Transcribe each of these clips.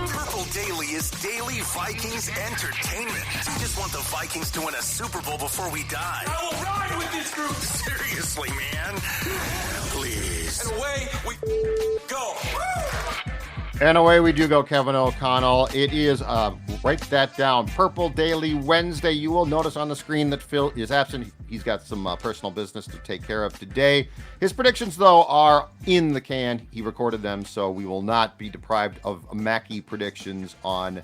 Purple Daily is daily Vikings entertainment. We just want the Vikings to win a Super Bowl before we die. I will ride with this group. Seriously, man. Please. And away we go. And away we do go, Kevin O'Connell. It is, write that down, Purple Daily Wednesday. You will notice on the screen that Phil is absent. He's got some personal business to take care of today. His predictions, though, are in the can. He recorded them, so we will not be deprived of Mackie predictions on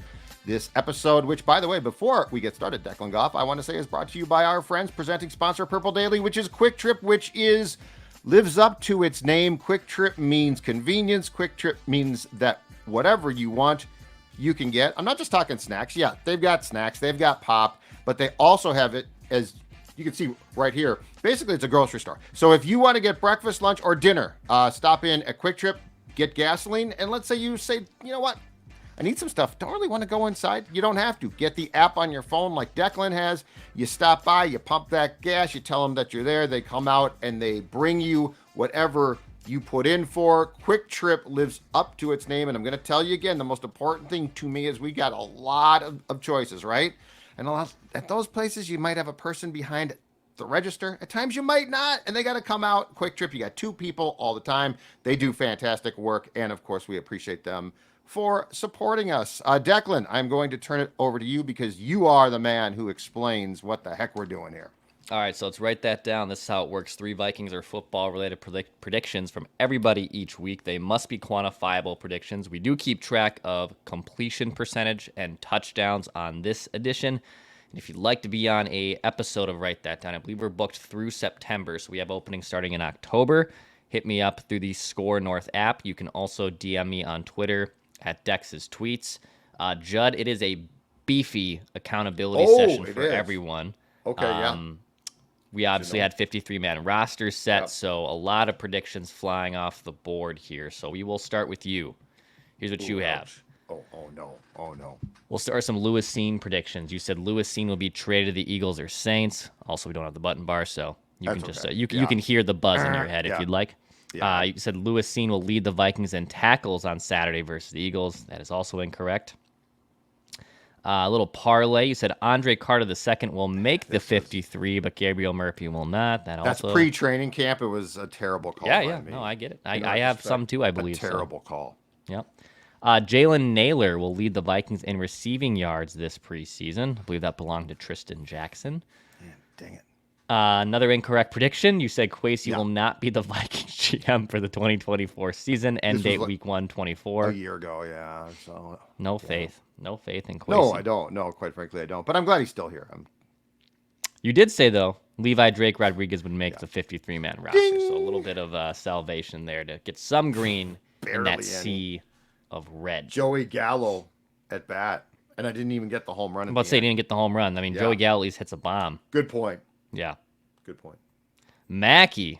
this episode, which, by the way, before we get started, Declan Goff, I want to say is brought to you by our friends, presenting sponsor Purple Daily, which is Quick Trip, which lives up to its name. Quick Trip means convenience. Quick Trip means that whatever you want, you can get. I'm not just talking snacks. Yeah, they've got snacks. They've got pop, but they also have it, as you can see right here. Basically, it's a grocery store. So if you want to get breakfast, lunch, or dinner, stop in at Quick Trip, get gasoline, and let's say you say, you know what? I need some stuff. Don't really want to go inside. You don't have to. Get the app on your phone like Declan has. You stop by, you pump that gas, you tell them that you're there. They come out and they bring you whatever you put in for. Quick Trip lives up to its name. And I'm going to tell you again, the most important thing to me is we got a lot of choices, right? And at those places, you might have a person behind the register. At times you might not, and they got to come out. Quick Trip, you got two people all the time. They do fantastic work. And of course, we appreciate them for supporting us. Declan, I'm going to turn it over to you because you are the man who explains what the heck we're doing here. All right, so let's write that down. This is how it works. 3 Vikings or football-related predictions from everybody each week. They must be quantifiable predictions. We do keep track of completion percentage and touchdowns on this edition. And if you'd like to be on a episode of Write That Down, I believe we're booked through September, so we have openings starting in October. Hit me up through the Score North app. You can also DM me on Twitter at Dex's Tweets. Judd, it is a beefy accountability session for everyone. Okay, yeah. We obviously had 53-man rosters set, Yep. so a lot of predictions flying off the board here. So we will start with you. Here's what you have. Oh no. We'll start with some Lewis Cine predictions. You said Lewis Cine will be traded to the Eagles or Saints. Also, we don't have the button bar, so you That's can just okay. you can hear the buzz in your head if Yeah. you'd like. Yeah. You said Lewis Cine will lead the Vikings in tackles on Saturday versus the Eagles. That is also incorrect. A little parlay. You said Andre Carter II will make the 53, but Gabriel Murphy will not. That's pre-training camp. It was a terrible call. Yeah. by me. No, I get it. I have some too, I believe. Terrible call. Yep. Jalen Naylor will lead the Vikings in receiving yards this preseason. I believe that belonged to Tristan Jackson. Man, dang it. Another incorrect prediction. You said Kwesi will not be the Vikings GM for the 2024 season. End date week 124. A year ago, yeah. So No faith. No faith in Kwesi. no, I don't. No, quite frankly, I don't. But I'm glad he's still here. You did say, though, Levi Drake Rodriguez would make the 53-man roster. So a little bit of salvation there to get some green in that sea of red. Joey Gallo at bat. And I didn't even get the home run. I'm about to say he didn't get the home run. I mean, Joey Gallo at least hits a bomb. Good point. Yeah. Good point. Mackey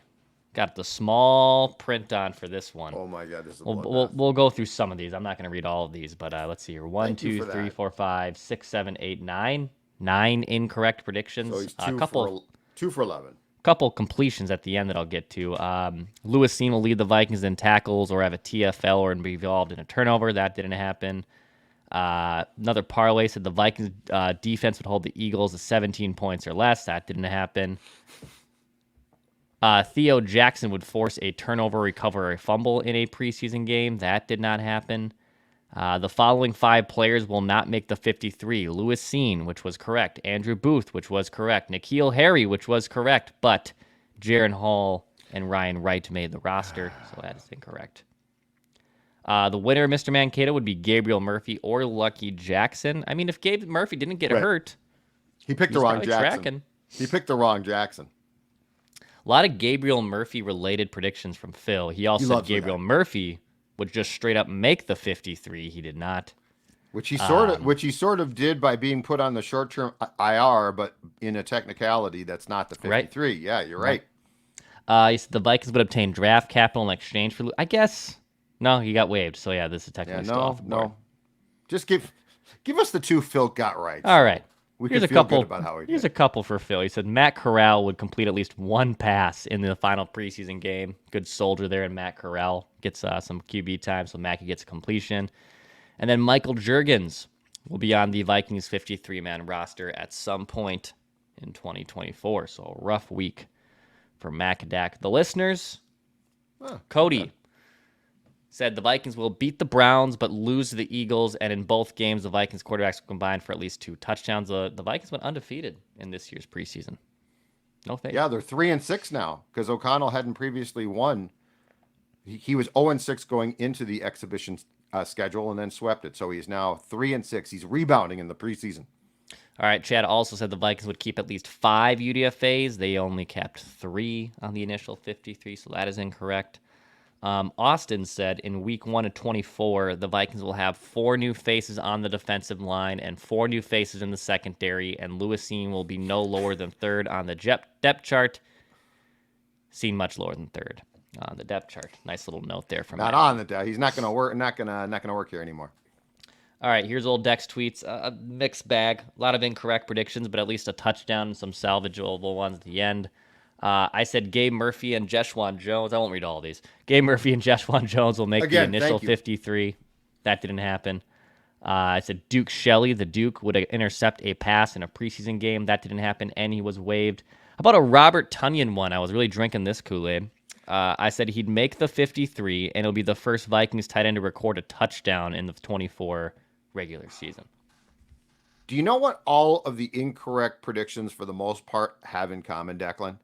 got the small print on for this one. Oh, my God. This is a We'll go through some of these. I'm not going to read all of these, but let's see here. 1, Thank you 2, for 3, that. 4, 5, 6, 7, 8, 9. 9 incorrect predictions. So he's two for 11. Couple completions at the end that I'll get to. Lewis Cine will lead the Vikings in tackles or have a TFL or be involved in a turnover. That didn't happen. Another parlay said the Vikings defense would hold the Eagles to 17 points or less. That didn't happen. Theo Jackson would force a turnover, recover, or a fumble in a preseason game. That did not happen. The following 5 players will not make the 53. Lewis Cine, which was correct. Andrew Booth, which was correct. N'Keal Harry, which was correct. But Jaron Hall and Ryan Wright made the roster, so that is incorrect. The winner, Mr. Mankato, would be Gabriel Murphy or Lucky Jackson. I mean, if Gabe Murphy didn't get hurt, he picked the wrong Jackson. Tracking. He picked the wrong Jackson. A lot of Gabriel Murphy-related predictions from Phil. He also said Gabriel Murphy would just straight up make the 53. He did not. Which he sort of did by being put on the short-term IR, but in a technicality, that's not the 53. Right. Yeah, you're right. He said the Vikings would obtain draft capital in exchange for, I guess. No, he got waived. So yeah, this is technically still off the board. No. Just give us the 2 Phil got right. All right. We Here's could a feel couple. good about how he Here's did. a couple for Phil. He said Matt Corral would complete at least one pass in the final preseason game. Good soldier there, and Matt Corral gets some QB time, so Mackey gets a completion. And then Michael Juergens will be on the Vikings 53-man roster at some point in 2024. So a rough week for Macadac. The listeners, Cody said the Vikings will beat the Browns but lose to the Eagles, and in both games, the Vikings quarterbacks will combine for at least 2 touchdowns. The Vikings went undefeated in this year's preseason. No faith. Yeah, they're 3-6 now because O'Connell hadn't previously won. He was 0-6 going into the exhibition schedule and then swept it. So he's now 3-6. He's rebounding in the preseason. All right, Chad also said the Vikings would keep at least 5 UDFAs. They only kept 3 on the initial 53, so that is incorrect. Austin said in week 1 of 24, the Vikings will have 4 new faces on the defensive line and 4 new faces in the secondary, and Lewisine will be no lower than 3rd on the depth chart. Seen much lower than 3rd on the depth chart. Nice little note there from Not Matt. on the depth. He's not going to work. Not going to work here anymore. All right, here's old Dex tweets. A mixed bag. A lot of incorrect predictions, but at least a touchdown and some salvageable ones at the end. I said Gabe Murphy and Jeshaun Jones. I won't read all of these. Gabe Murphy and Jeshaun Jones will make the initial 53. That didn't happen. I said Duke Shelley, the Duke, would intercept a pass in a preseason game. That didn't happen, and he was waived. How about a Robert Tonyan one? I was really drinking this Kool-Aid. I said he'd make the 53, and it'll be the first Vikings tight end to record a touchdown in the 24 regular season. Do you know what all of the incorrect predictions for the most part have in common, Declan?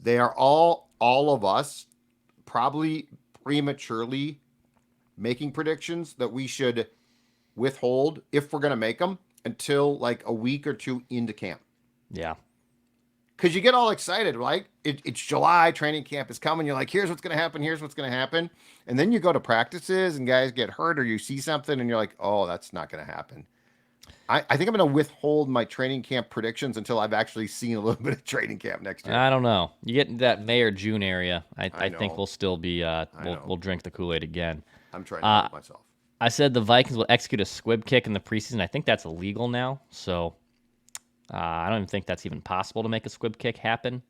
They are all of us probably prematurely making predictions that we should withhold if we're going to make them until like a week or 2 into camp. Yeah. Because you get all excited, like it's July, training camp is coming. You're like, here's what's going to happen. Here's what's going to happen. And then you go to practices and guys get hurt or you see something and you're like, oh, that's not going to happen. I think I'm going to withhold my training camp predictions until I've actually seen a little bit of training camp next year. I don't know. You get into that May or June area, I think we'll still be, we'll drink the Kool-Aid again. I'm trying to help myself. I said the Vikings will execute a squib kick in the preseason. I think that's illegal now, so I don't even think that's even possible to make a squib kick happen,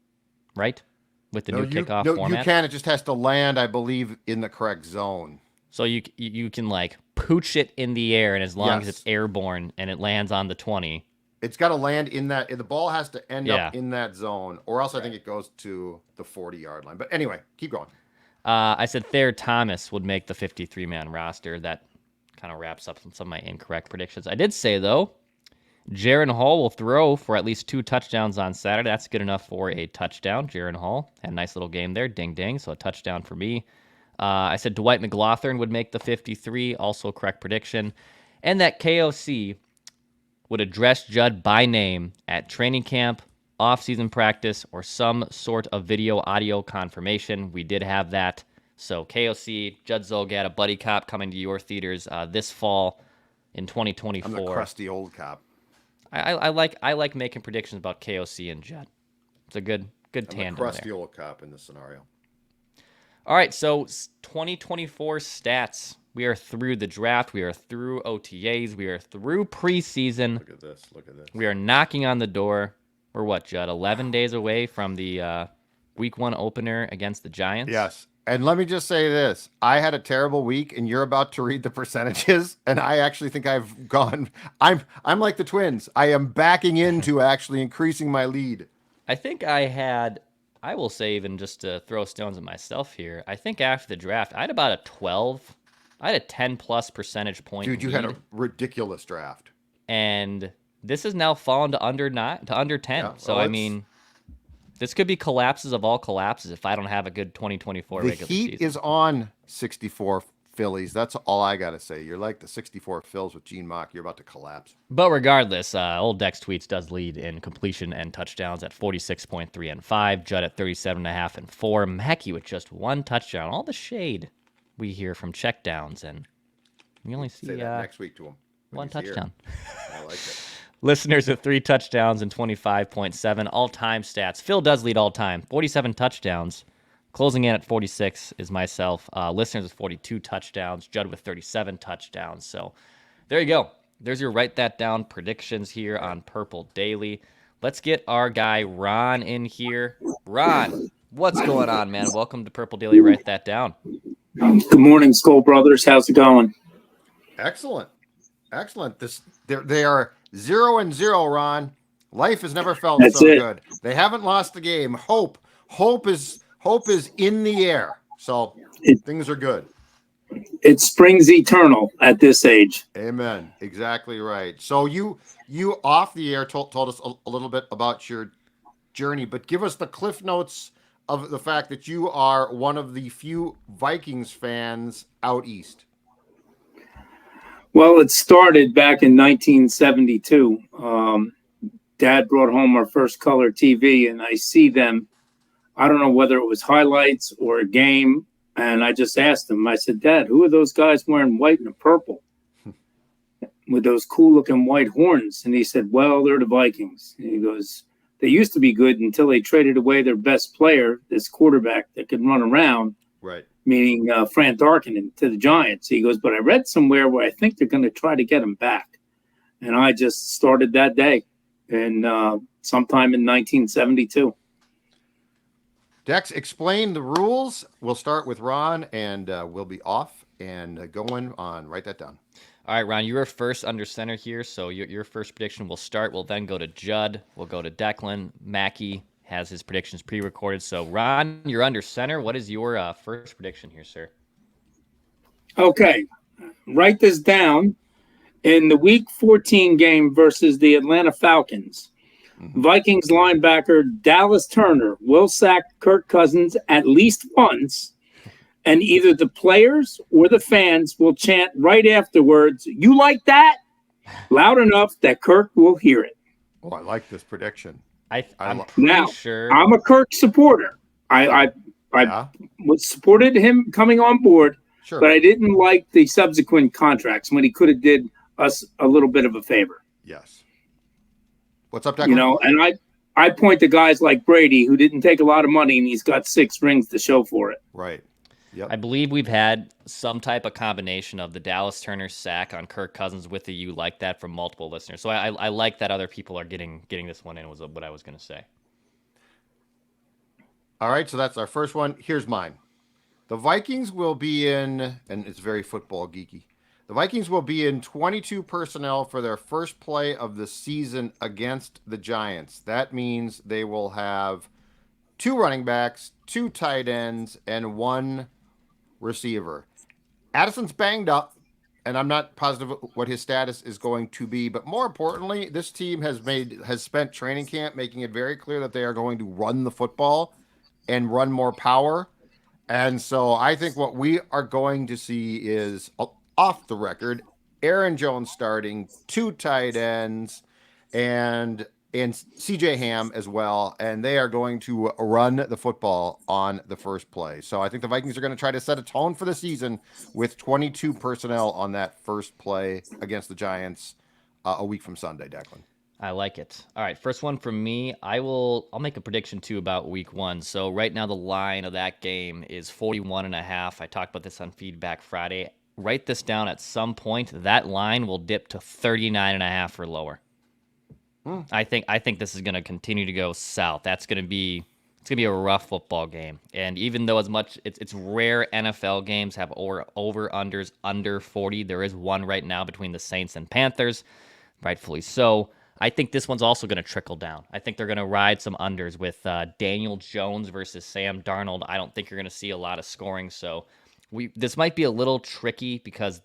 right? With the new kickoff format. You can. It just has to land, I believe, in the correct zone. So you can like pooch it in the air, and as long as it's airborne and it lands on the 20, it's got to land in that. The ball has to end up in that zone, or else I think it goes to the 40-yard line. But anyway, keep going. I said Thayer Thomas would make the 53-man roster. That kind of wraps up some of my incorrect predictions. I did say though, Jaron Hall will throw for at least 2 touchdowns on Saturday. That's good enough for a touchdown. Jaron Hall had a nice little game there. Ding, ding. So a touchdown for me. I said Dwight McLaughlin would make the 53. Also a correct prediction. And that KOC would address Judd by name at training camp, off-season practice, or some sort of video-audio confirmation. We did have that. So KOC, Judd Zolgad, a buddy cop coming to your theaters this fall in 2024. I'm the crusty old cop. I like making predictions about KOC and Judd. It's a good tandem. I'm the crusty there. old cop in this scenario. All right, so 2024 stats. We are through the draft. We are through OTAs. We are through preseason. Look at this. We are knocking on the door. We're what, Judd? 11 days away from the Week 1 opener against the Giants. Yes. And let me just say this. I had a terrible week, and you're about to read the percentages, and I actually think I've gone. I'm like the Twins. I am backing into actually increasing my lead. I think I will say, even just to throw stones at myself here, I think after the draft, I had about a 12. I had a 10-plus percentage point Dude, you lead, had a ridiculous draft. and this has now fallen to under 10. Yeah, So, I mean, this could be collapses of all collapses if I don't have a good 2024 regular season. The heat is on 64 Phillies. That's all I got to say. You're like the 64 Phils with Gene Mock. You're about to collapse. But regardless, Old Dex Tweets does lead in completion and touchdowns at 46.3 and 5. Judd at 37.5 and 4. Mackey with just 1 touchdown. All the shade we hear from checkdowns, and we only see Say that next week to him. 1 touchdown. I like it. Listeners with 3 touchdowns and 25.7 all-time stats. Phil does lead all-time, 47 touchdowns. Closing in at 46 is myself. Listeners with 42 touchdowns. Judd with 37 touchdowns. So there you go. There's your write that down predictions here on Purple Daily. Let's get our guy Ron in here. Ron, what's going on, man? Welcome to Purple Daily. Write that down. Good morning, Skull Brothers. How's it going? Excellent. They are 0-0, Ron. Life has never felt That's so it. good. They haven't lost the game. Hope is in the air. So things are good. It springs eternal at this age. Amen. Exactly right. So you off the air told us a little bit about your journey, but give us the cliff notes of the fact that you are one of the few Vikings fans out east. Well, it started back in 1972. Dad brought home our first color TV, and I see them. I don't know whether it was highlights or a game, and I just asked him. I said, Dad, who are those guys wearing white and purple with those cool-looking white horns? And he said, well, they're the Vikings. And he goes, they used to be good until they traded away their best player, this quarterback that could run around, Right. meaning Frank Darkinen, to the Giants. He goes, but I read somewhere where I think they're going to try to get him back. And I just started that day, and sometime in 1972. Dex, explain the rules. We'll start with Ron, and we'll be off and going on. Write that down. All right, Ron, you were first under center here, so your first prediction will start. We'll then go to Judd. We'll go to Declan. Mackey has his predictions pre-recorded. So, Ron, you're under center. What is your first prediction here, sir? Okay, write this down. In the Week 14 game versus the Atlanta Falcons, Vikings linebacker Dallas Turner will sack Kirk Cousins at least once, and either the players or the fans will chant right afterwards, "You like that?" loud enough that Kirk will hear it. Oh, I like this prediction. I'm pretty Now, sure. I'm a Kirk supporter. I supported him coming on board, Sure. but I didn't like the subsequent contracts when he could have did us a little bit of a favor. Yes. What's up, Declan? You know, and I point to guys like Brady, who didn't take a lot of money, and he's got 6 rings to show for it. Right. Yep. I believe we've had some type of combination of the Dallas Turner sack on Kirk Cousins with the "you like that" from multiple listeners. So I like that other people are getting this one in, was what I was going to say. All right, so that's our first one. Here's mine. The Vikings will be in, and it's very football geeky, the Vikings will be in 22 personnel for their first play of the season against the Giants. That means they will have 2 running backs, 2 tight ends, and 1 receiver. Addison's banged up, and I'm not positive what his status is going to be, but more importantly, this team has spent training camp making it very clear that they are going to run the football and run more power. And so I think what we are going to see is, off the record, Aaron Jones starting, 2 tight ends, and CJ Ham as well, and they are going to run the football on the first play. So I think the Vikings are going to try to set a tone for the season with 22 personnel on that first play against the Giants a week from Sunday, Declan. I like it. All right, first one from me. I'll make a prediction too about week 1. So right now the line of that game is 41.5. I talked about this on Feedback Friday. Write this down. At some point that line will dip to 39.5 or lower. I think this is going to continue to go south. It's going to be a rough football game. And even though as much it's rare NFL games have over unders under 40, there is one right now between the Saints and Panthers, rightfully so. I think this one's also going to trickle down. I think they're going to ride some unders with Daniel Jones versus Sam Darnold. I don't think you're going to see a lot of scoring. So this might be a little tricky because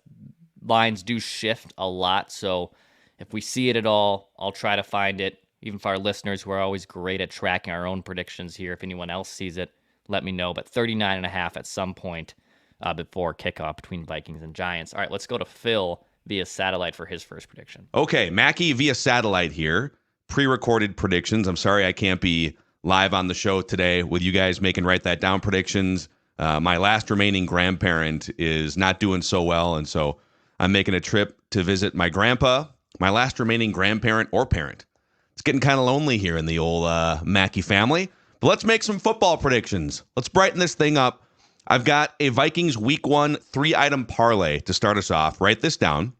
lines do shift a lot. So if we see it at all, I'll try to find it. Even for our listeners who are always great at tracking our own predictions here, if anyone else sees it, let me know. But 39.5 at some point before kickoff between Vikings and Giants. All right, let's go to Phil via satellite for his first prediction. Okay, Mackey via satellite here. Pre-recorded predictions. I'm sorry I can't be live on the show today with you guys making write that down predictions. My last remaining grandparent is not doing so well, and so I'm making a trip to visit my grandpa, my last remaining grandparent or parent. It's getting kind of lonely here in the old Mackey family. But let's make some football predictions. Let's brighten this thing up. I've got a Vikings Week 1 3-item parlay to start us off. Write this down.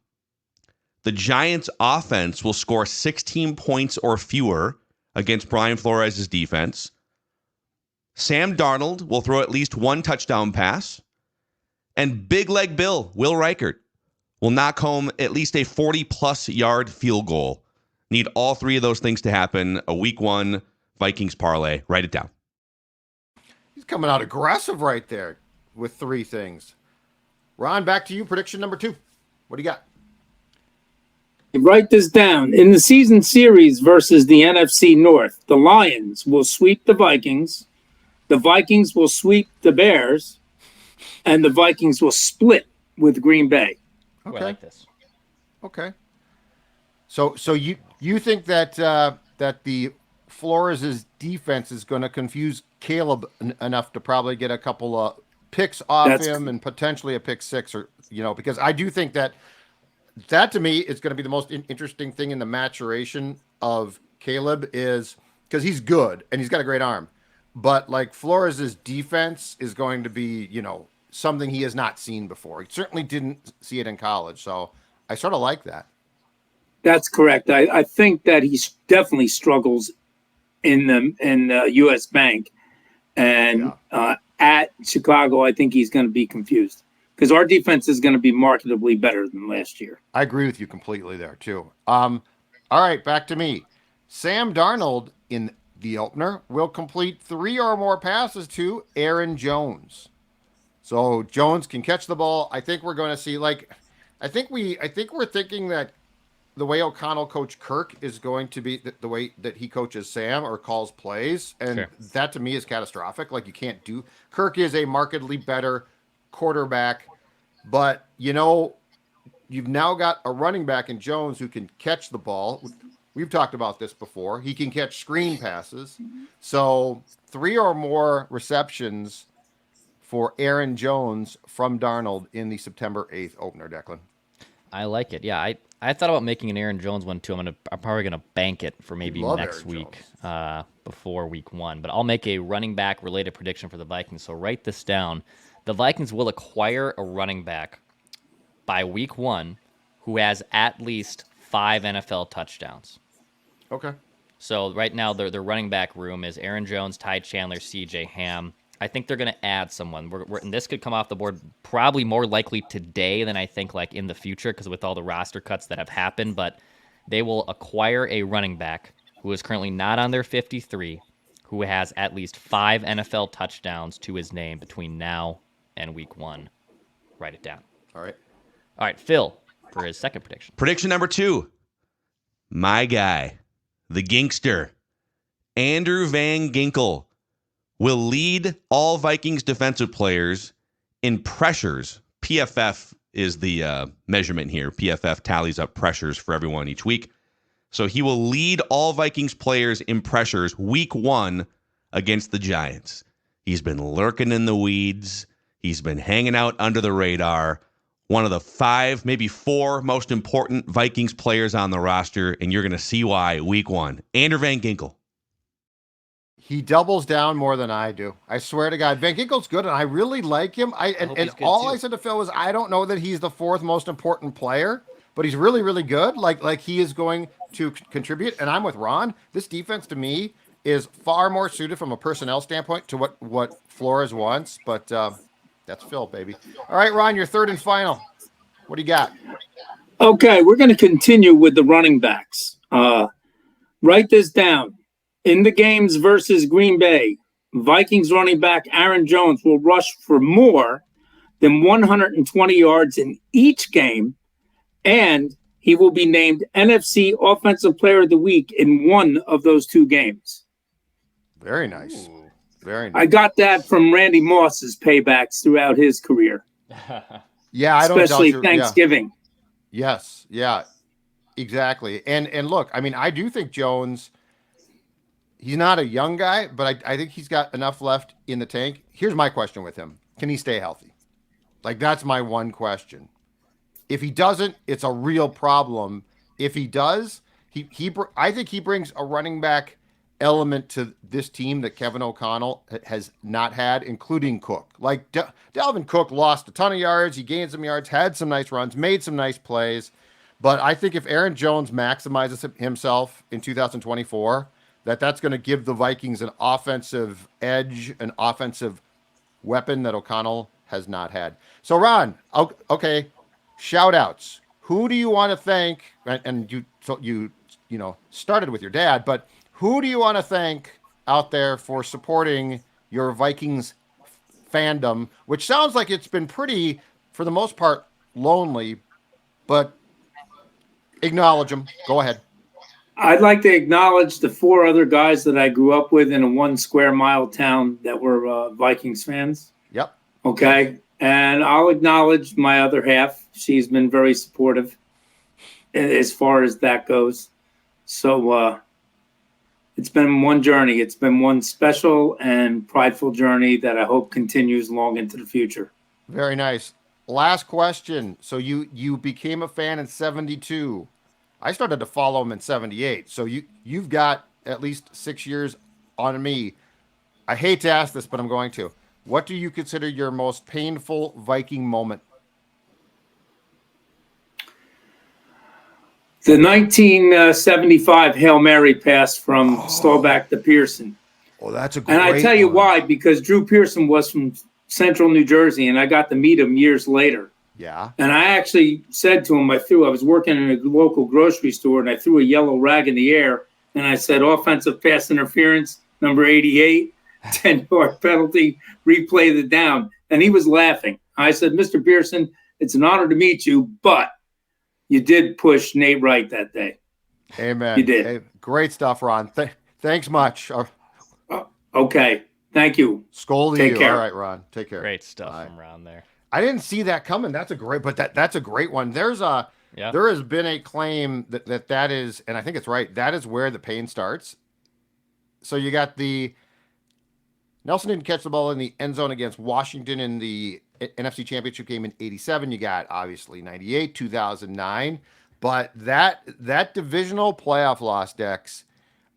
The Giants offense will score 16 points or fewer against Brian Flores' defense. Sam Darnold will throw at least one touchdown pass. And Big Leg Bill, Will Reichert, will knock home at least a 40-plus yard field goal. Need all three of those things to happen. A week 1 Vikings parlay. Write it down. He's coming out aggressive right there with 3 things. Ron, back to you. Prediction number 2. What do you got? Write this down. In the season series versus the NFC North, the Lions will sweep the Vikings will sweep the Bears, and the Vikings will split with Green Bay. Okay. I like this. Okay. So you think that that the Flores' defense is going to confuse Caleb enough to probably get a couple of picks off him and potentially a pick 6, or because I do think that to me is going to be the most interesting thing in the maturation of Caleb, is because he's good and he's got a great arm, but like Flores' defense is going to be something he has not seen before. He certainly didn't see it in college, so I sort of like that. That's correct. I think that he definitely struggles in U.S. Bank, and at Chicago, I think he's going to be confused because our defense is going to be markedly better than last year. I agree with you completely there too. All right, back to me. Sam Darnold in the opener will complete 3 or more passes to Aaron Jones. So Jones can catch the ball. I think we're going to see I think we're thinking that the way O'Connell coached Kirk is going to be the way that he coaches Sam or calls plays. And that to me is catastrophic. Like, you can't do. Kirk is a markedly better quarterback, but you've now got a running back in Jones who can catch the ball. We've talked about this before. He can catch screen passes. So 3 or more receptions for Aaron Jones from Darnold in the September 8th opener, Declan. I like it. Yeah, I thought about making an Aaron Jones one too. I'm probably gonna bank it for maybe next week, before week 1. But I'll make a running back related prediction for the Vikings. So write this down. The Vikings will acquire a running back by week 1 who has at least 5 NFL touchdowns. Okay. So right now their running back room is Aaron Jones, Ty Chandler, C.J. Ham. I think they're going to add someone. And this could come off the board probably more likely today than I think in the future, because with all the roster cuts that have happened. But they will acquire a running back who is currently not on their 53, who has at least 5 NFL touchdowns to his name between now and week 1. Write it down. All right, Phil, for his second prediction. Prediction number 2. My guy, the Ginkster, Andrew Van Ginkel, will lead all Vikings defensive players in pressures. PFF is the measurement here. PFF tallies up pressures for everyone each week. So he will lead all Vikings players in pressures week 1 against the Giants. He's been lurking in the weeds. He's been hanging out under the radar. One of the 5, maybe 4 most important Vikings players on the roster, and you're going to see why week 1. Andrew Van Ginkel. He doubles down more than I do. I swear to God, Van Ginkel's good, and I really like him. I said to Phil was, I don't know that he's the 4th most important player, but he's really, really good. Like he is going to contribute. And I'm with Ron. This defense to me is far more suited from a personnel standpoint to what Flores wants. But that's Phil, baby. All right, Ron, your third and final. What do you got? Okay, we're going to continue with the running backs. Write this down. In the games versus Green Bay, Vikings running back Aaron Jones will rush for more than 120 yards in each game, and he will be named NFC Offensive Player of the Week in one of those 2 games. Very nice. Very nice. I got that from Randy Moss's paybacks throughout his career. Yeah, I don't especially Thanksgiving. Yeah. Yes, yeah, exactly. And look, I mean, I do think Jones. He's not a young guy, but I think he's got enough left in the tank. Here's my question with him: can he stay healthy? That's my one question. If he doesn't, it's a real problem. If he does, I think he brings a running back element to this team that Kevin O'Connell has not had, including Cook. Dalvin Cook lost a ton of yards. He gained some yards, had some nice runs, made some nice plays. But I think if Aaron Jones maximizes himself in 2024, that's going to give the Vikings an offensive edge, an offensive weapon that O'Connell has not had. So, Ron, okay, shout outs. Who do you want to thank? And you started with your dad, but who do you want to thank out there for supporting your Vikings fandom, which sounds like it's been pretty, for the most part, lonely, but acknowledge them. Go ahead. I'd like to acknowledge the 4 other guys that I grew up with in a 1 square mile town that were Vikings fans. Yep. Okay. And I'll acknowledge my other half. She's been very supportive as far as that goes. So it's been one journey. It's been one special and prideful journey that I hope continues long into the future. Very nice. Last question. So you became a fan in 72. I started to follow him in 78. So you've got at least 6 years on me. I hate to ask this, but I'm going to. What do you consider your most painful Viking moment? The 1975 Hail Mary pass from Staubach to Pearson. Oh, that's a great And I tell you one. why, because Drew Pearson was from Central New Jersey, and I got to meet him years later. Yeah. And I actually said to him, I was working in a local grocery store, and I threw a yellow rag in the air, and I said, offensive pass interference, number 88, 10-yard penalty, replay the down. And he was laughing. I said, Mr. Pearson, it's an honor to meet you, but you did push Nate Wright that day. Amen. You did. Hey, great stuff, Ron. Thanks much. Okay. Thank you. Skull to Take you. care. All right, Ron. Take care. Great stuff from Ron there. I didn't see that coming. That's a great, but that's a great one. There has been a claim that is, and I think it's right. That is where the pain starts. So you got the Nelson didn't catch the ball in the end zone against Washington in the NFC Championship game in '87. You got obviously '98, 2009, but that divisional playoff loss, Dex.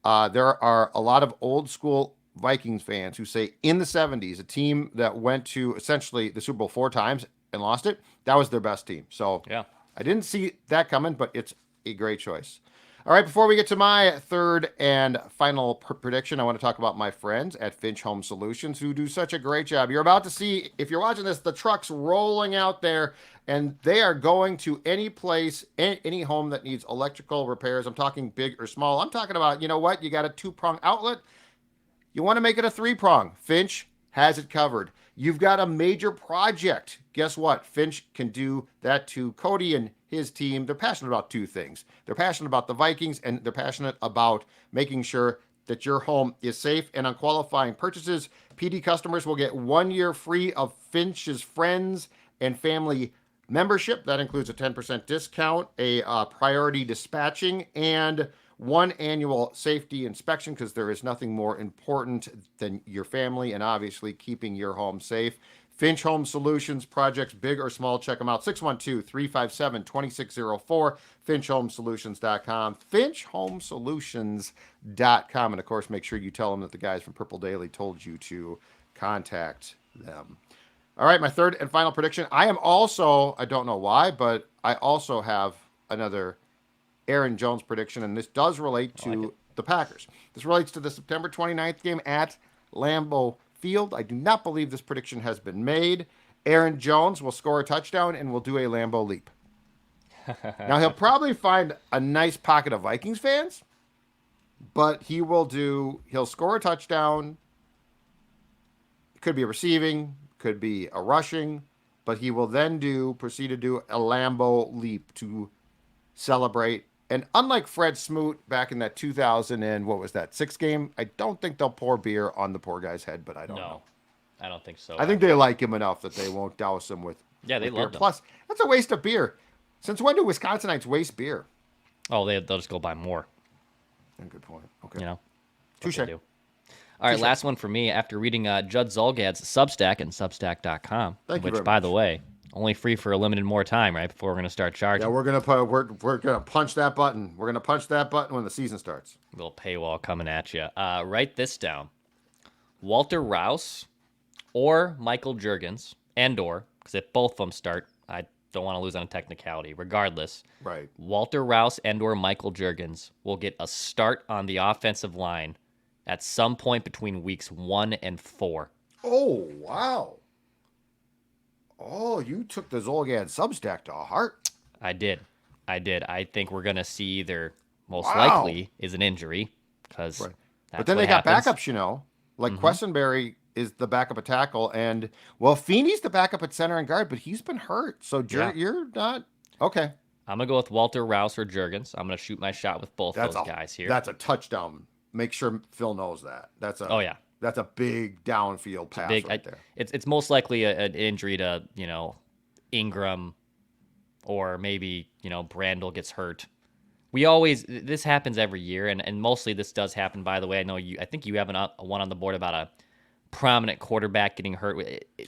There are a lot of old school Vikings fans who say in the 70s, a team that went to essentially the Super Bowl 4 times and lost it, that was their best team. So Yeah. I didn't see that coming, but it's a great choice. All right, before we get to my third and final prediction, I want to talk about my friends at Finch Home Solutions who do such a great job. You're about to see, if you're watching this, the trucks rolling out there, and they are going to any place, any home that needs electrical repairs. I'm talking big or small. I'm talking about, you know what? You got a 2-prong outlet. You want to make it a 3-prong. Finch has it covered. You've got a major project. Guess what? Finch can do that too. Cody and his team, they're passionate about 2 things. They're passionate about the Vikings, and they're passionate about making sure that your home is safe. And on qualifying purchases, PD customers will get 1 year free of Finch's Friends and Family membership. That includes a 10% discount, a priority dispatching, and 1 annual safety inspection, because there is nothing more important than your family and obviously keeping your home safe. Finch Home Solutions, projects big or small, check them out. 612-357-2604, finchhomesolutions.com, finchhomesolutions.com. And of course, make sure you tell them that the guys from Purple Daily told you to contact them. All right, my third and final prediction. I am also, I don't know why, but I also have another Aaron Jones prediction, and this does relate to the Packers. This relates to the September 29th game at Lambeau Field. I do not believe this prediction has been made. Aaron Jones will score a touchdown and will do a Lambeau leap. Now, he'll probably find a nice pocket of Vikings fans, but he'll score a touchdown. Could be a receiving, could be a rushing, but he will then proceed to do a Lambeau leap to celebrate. And unlike Fred Smoot back in that 2006 game, I don't think they'll pour beer on the poor guy's head, but I don't know. I don't think so. I think they like him enough that they won't douse him with they with love beer. him. Plus, that's a waste of beer. Since when do Wisconsinites waste beer? Oh, they'll just go buy more. Good point. Okay. You know, Touche. All right, last one for me. After reading Judd Zolgad's Substack and Substack.com, Thank you which, very by much. the way, only free for a limited more time, right before we're going to start charging. Yeah, we're gonna punch that button. We're gonna punch that button when the season starts. Little paywall coming at you. Write this down: Walter Rouse or Michael Juergens, and/or, because if both of them start, I Don't want to lose on a technicality. Regardless, Right. Walter Rouse and/or Michael Juergens will get a start on the offensive line at some point between weeks 1 and 4. Oh, wow. Oh, you took the Zolgad Substack to heart. I did. I think we're going to see either, most Wow. likely, is an injury, because Right. that's But then what they got happens. backups, you know. Like Questenberry is the backup at tackle, and well, Feeney's the backup at center and guard, but he's been hurt. So Yeah. you're not okay. I'm going to go with Walter Rouse or Juergens. I'm going to shoot my shot with both That's those a guys here. That's a touchdown. Make sure Phil knows that. Oh, yeah. That's a big downfield pass right there. It's most likely an injury to, Ingram, or maybe, Brandel gets hurt. This happens every year, and mostly this does happen, by the way. I think you have one on the board about a prominent quarterback getting hurt.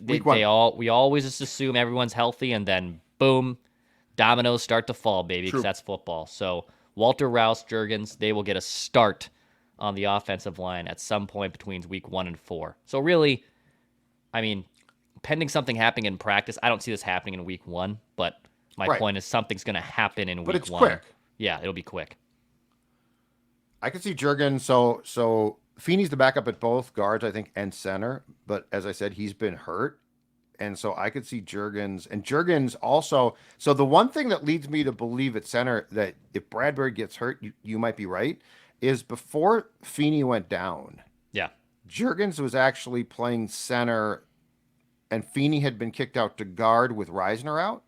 Week 1. We always just assume everyone's healthy, and then boom, dominoes start to fall, baby, because True. that's football. So Walter Rouse, Juergens, they will get a start on the offensive line at some point between week 1 and 4. So really, I mean, pending something happening in practice, I don't see this happening in week 1, but my Right. point is something's going to happen in But week it's 1. quick. Yeah, it'll be quick. I can see Juergens. So Feeney's the backup at both guards, I think, and center. But as I said, he's been hurt. And so I could see Juergens. And Juergens also. So the one thing that leads me to believe at center that if Bradbury gets hurt, you might be right, is before Feeney went down, Yeah. Juergens was actually playing center, and Feeney had been kicked out to guard with Reisner out.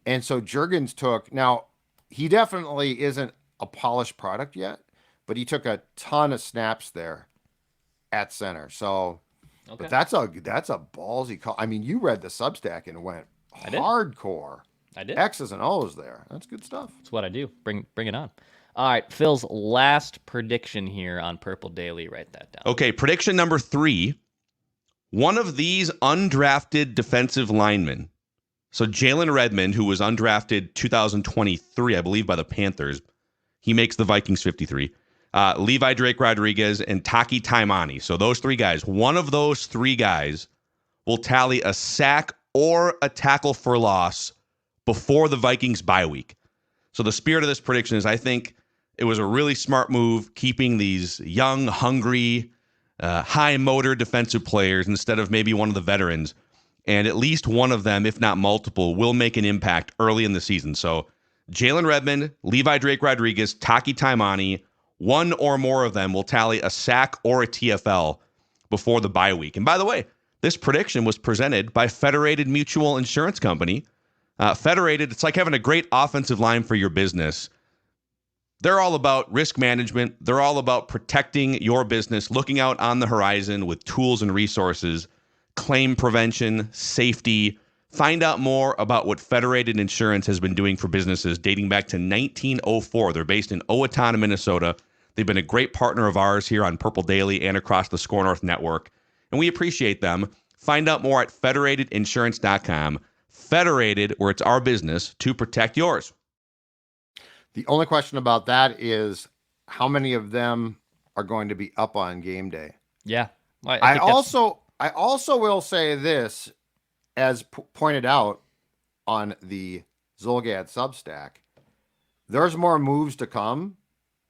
And so Juergens took. Now, he definitely isn't a polished product yet, but he took a ton of snaps there at center. So, Okay. but that's a ballsy call. I mean, you read the Substack and went did. hardcore. I did. X's and O's there. That's good stuff. That's what I do. Bring it on. All right, Phil's last prediction here on Purple Daily. Write that down. Okay, prediction number 3. One of these undrafted defensive linemen. So Jalen Redmond, who was undrafted 2023, I believe, by the Panthers, he makes the Vikings 53. Levi Drake Rodriguez and Taki Taimani. So those 3 guys, one of those 3 guys will tally a sack or a tackle for loss before the Vikings bye week. So the spirit of this prediction is I think it was a really smart move keeping these young, hungry, high motor defensive players instead of maybe one of the veterans. And at least one of them, if not multiple, will make an impact early in the season. So Jalen Redmond, Levi Drake Rodriguez, Taki Taimani, one or more of them will tally a sack or a TFL before the bye week. And by the way, this prediction was presented by Federated Mutual Insurance Company. Federated, it's like having a great offensive line for your business. They're all about risk management. They're all about protecting your business, looking out on the horizon with tools and resources, claim prevention, safety. Find out more about what Federated Insurance has been doing for businesses dating back to 1904. They're based in Owatonna, Minnesota. They've been a great partner of ours here on Purple Daily and across the Score North Network, and we appreciate them. Find out more at federatedinsurance.com. Federated, where it's our business to protect yours. The only question about that is how many of them are going to be up on game day. Yeah. I also will say this, as pointed out on the Zolgad Substack, there's more moves to come.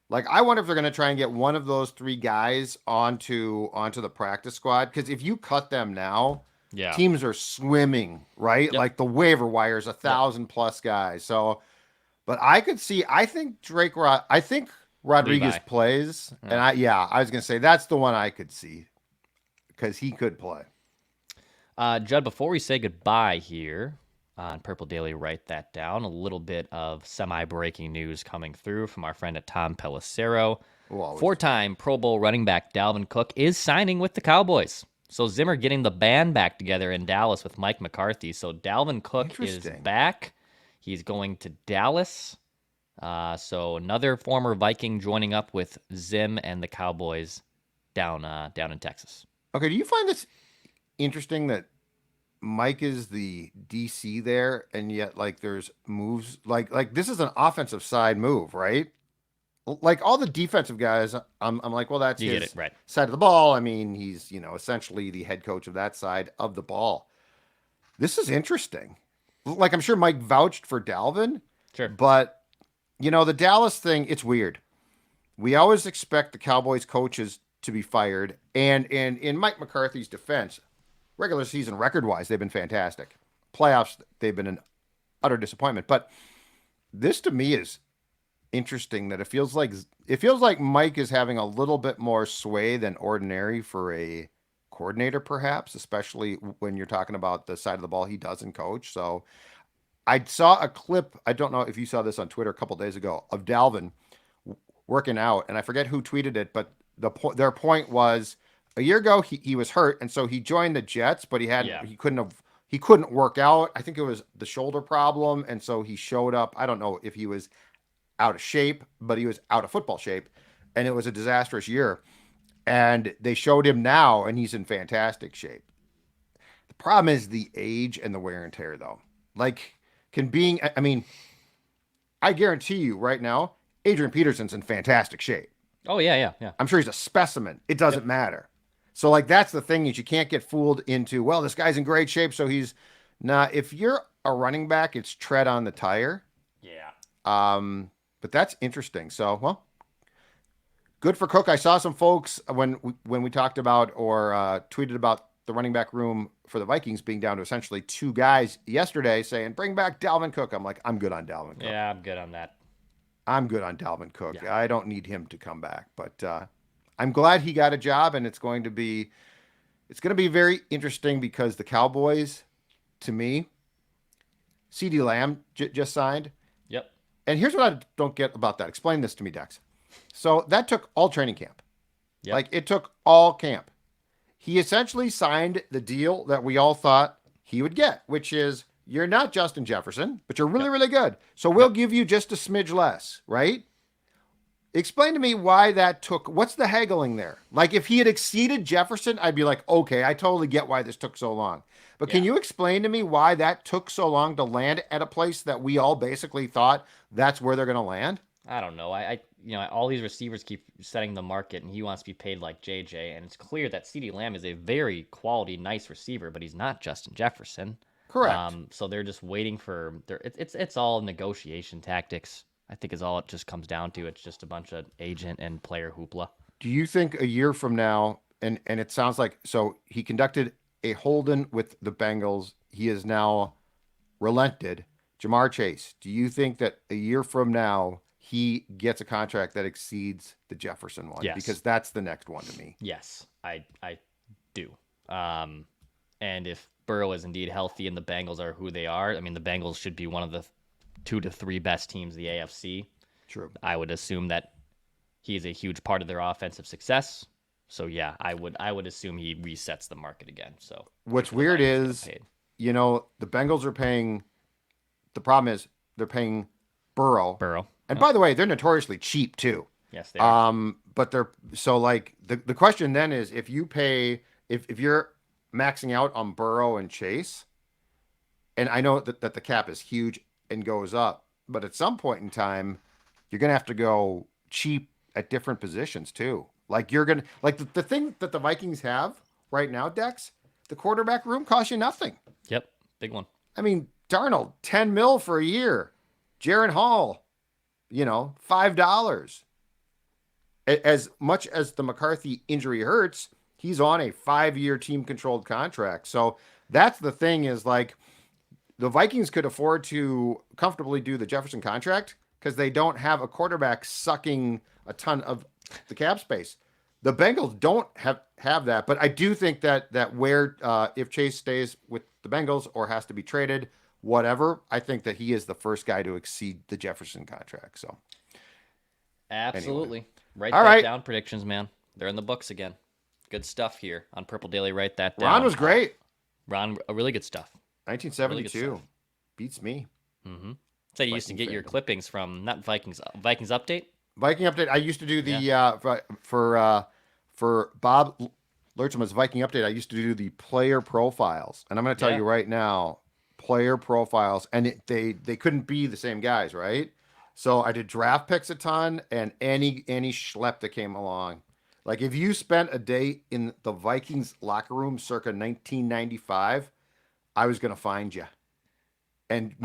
Like, I wonder if they're going to try and get one of those 3 guys onto the practice squad, because if you cut them now, Yeah. teams are swimming, right? Yep. Like the waiver wires, 1,000 plus guys. So, but I think Rodriguez Levi. plays, and I was gonna say that's the one I could see because he could play. Judd, before we say goodbye here on Purple Daily, write that down. A little bit of semi-breaking news coming through from our friend at Tom Pelissero. Always. 4-time Pro Bowl running back Dalvin Cook is signing with the Cowboys. So Zimmer getting the band back together in Dallas with Mike McCarthy. So Dalvin Cook is Interesting. back. He's going to Dallas. So another former Viking joining up with Zim and the Cowboys down in Texas. Okay, do you find this interesting that Mike is the DC there, and yet like there's moves like this is an offensive side move, right? Like all the defensive guys, I'm like, well, that's You his get it, right. side of the ball. I mean, he's essentially the head coach of that side of the ball. This is interesting. like I'm sure Mike vouched for Dalvin, Sure. but the Dallas thing, it's weird. We always expect the Cowboys coaches to be fired, and in Mike McCarthy's defense, regular season record wise, they've been fantastic. Playoffs, they've been an utter disappointment. But this to me is interesting that it feels like Mike is having a little bit more sway than ordinary for a coordinator, perhaps, especially when you're talking about the side of the ball he doesn't coach. So I saw a clip. I don't know if you saw this on Twitter a couple days ago of Dalvin working out, and I forget who tweeted it, but their point was a year ago he was hurt, and so he joined the Jets, but he couldn't work out. I think it was the shoulder problem, and so he showed up. I don't know if he was out of shape, but he was out of football shape, and it was a disastrous year. And they showed him now, and he's in fantastic shape. The problem is the age and the wear and tear, though. Like, I guarantee you right now, Adrian Peterson's in fantastic shape. Oh, yeah. I'm sure he's a specimen. It doesn't matter. So, like, that's the thing is you can't get fooled into, well, this guy's in great shape, so he's not. If you're a running back, it's tread on the tire. Yeah. But that's interesting. So, well, good for Cook. I saw some folks when we talked about or tweeted about the running back room for the Vikings being down to essentially two guys yesterday saying, bring back Dalvin Cook. I'm like, I'm good on Dalvin Cook. Yeah, I'm good on that. I'm good on Dalvin Cook. Yeah. I don't need him to come back, but I'm glad he got a job, and it's going to be very interesting because the Cowboys, to me, CeeDee Lamb just signed. Yep. And here's what I don't get about that. Explain this to me, Dex. So that took all training camp. Yep. Like, it took all camp. He essentially signed the deal that we all thought he would get, which is you're not Justin Jefferson, but you're really, really good. So we'll give you just a smidge less, right? Explain to me why that took. What's the haggling there? Like, if he had exceeded Jefferson, I'd be like, okay, I totally get why this took so long. But can you explain to me why that took so long to land at a place that we all basically thought that's where they're going to land? I don't know. All these receivers keep setting the market, and he wants to be paid like JJ. And it's clear that CeeDee Lamb is a very quality, nice receiver, but he's not Justin Jefferson. Correct. So they're just waiting for it's all negotiation tactics. I think is all it just comes down to. It's just a bunch of agent and player hoopla. Do you think a year from now, and it sounds like, so he conducted a hold-in with the Bengals. He is now relented. Jamar Chase, do you think that a year from now he gets a contract that exceeds the Jefferson one? Yes. Because that's the next one to me. Yes, I do. And if Burrow is indeed healthy and the Bengals are who they are, I mean, the Bengals should be one of the 2 to 3 best teams in the AFC. True. I would assume that he's a huge part of their offensive success. So yeah, I would assume he resets the market again. So what's weird is, the Bengals are paying. The problem is they're paying Burrow. And by the way, they're notoriously cheap too. Yes, they are. But they're so like the question then is if you pay if you're maxing out on Burrow and Chase, and I know that the cap is huge and goes up, but at some point in time, you're gonna have to go cheap at different positions too. Like you're gonna like the thing that the Vikings have right now, Dex, the quarterback room costs you nothing. Yep, big one. I mean, Darnold, $10 million for a year. Jaron Hall, $5. As much as the McCarthy injury hurts, he's on a 5-year team-controlled contract. So that's the thing is, like, the Vikings could afford to comfortably do the Jefferson contract because they don't have a quarterback sucking a ton of the cap space. The Bengals don't have that, but I do think that where if Chase stays with the Bengals or has to be traded, whatever, I think that he is the first guy to exceed the Jefferson contract. So, absolutely. Anyway. Write All that right. down. Predictions, man. They're in the books again. Good stuff here on Purple Daily. Write that down. Ron was great. Ron, really good stuff. 1972 Really good stuff. beats me. Mm-hmm. So you used to Vikings get your fandom. clippings from not Vikings Update. Viking Update. I used to do the for Bob Lertzman's Viking Update. I used to do the player profiles, and I'm going to tell you right now, player profiles, and they couldn't be the same guys, right? So I did draft picks a ton, and any schlep that came along. Like if you spent a day in the Vikings locker room circa 1995, I was going to find you. and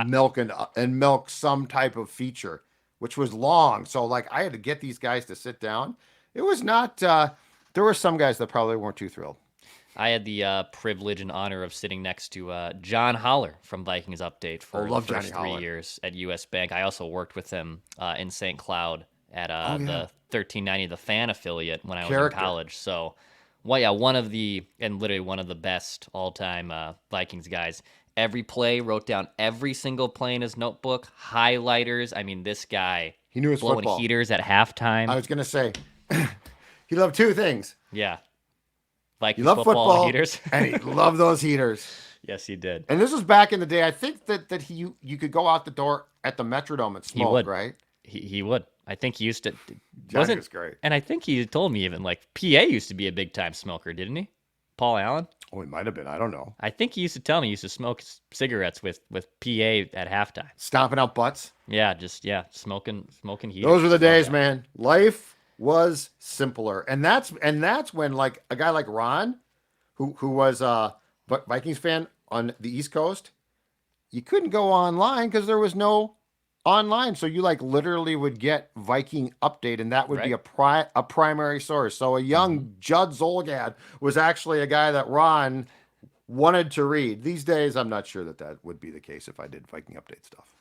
milk some type of feature, which was long. So like I had to get these guys to sit down. It was not. There were some guys that probably weren't too thrilled. I had the privilege and honor of sitting next to John Holler from Vikings Update for the first 3 years at US Bank. I also worked with him in St. Cloud at the 1390 The Fan affiliate when I was in college. So, one of the best all-time Vikings guys. Every play, wrote down every single play in his notebook, highlighters. I mean, this guy, he knew his blowing football. Heaters at halftime. I was going to say, he loved two things. Yeah. Vikings he loved football heaters. And he loved those heaters. Yes, he did. And this was back in the day. I think that you could go out the door at the Metrodome and smoke, he would. Right? He would. I think he used to. Johnny was great. And I think he told me even like PA used to be a big time smoker, didn't he? Paul Allen? Oh, he might have been. I don't know. I think he used to tell me he used to smoke cigarettes with PA at halftime. Stomping out butts? Yeah, smoking heat. Those were the days, man. Life was simpler. And that's when like a guy like Ron, who was a Vikings fan on the East Coast, you couldn't go online because there was no online. So you like literally would get Viking Update, and that would be a primary source. So a young Judd Zolgad was actually a guy that Ron wanted to read. These days, I'm not sure that would be the case if I did Viking Update stuff.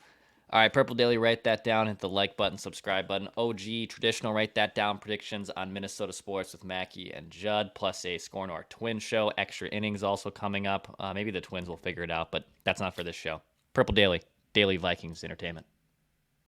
All right, Purple Daily, write that down. Hit the like button, subscribe button. OG, traditional, write that down. Predictions on Minnesota sports with Mackie and Judd, plus a Score North Twin show. Extra innings also coming up. Maybe the Twins will figure it out, but that's not for this show. Purple Daily, daily Vikings entertainment.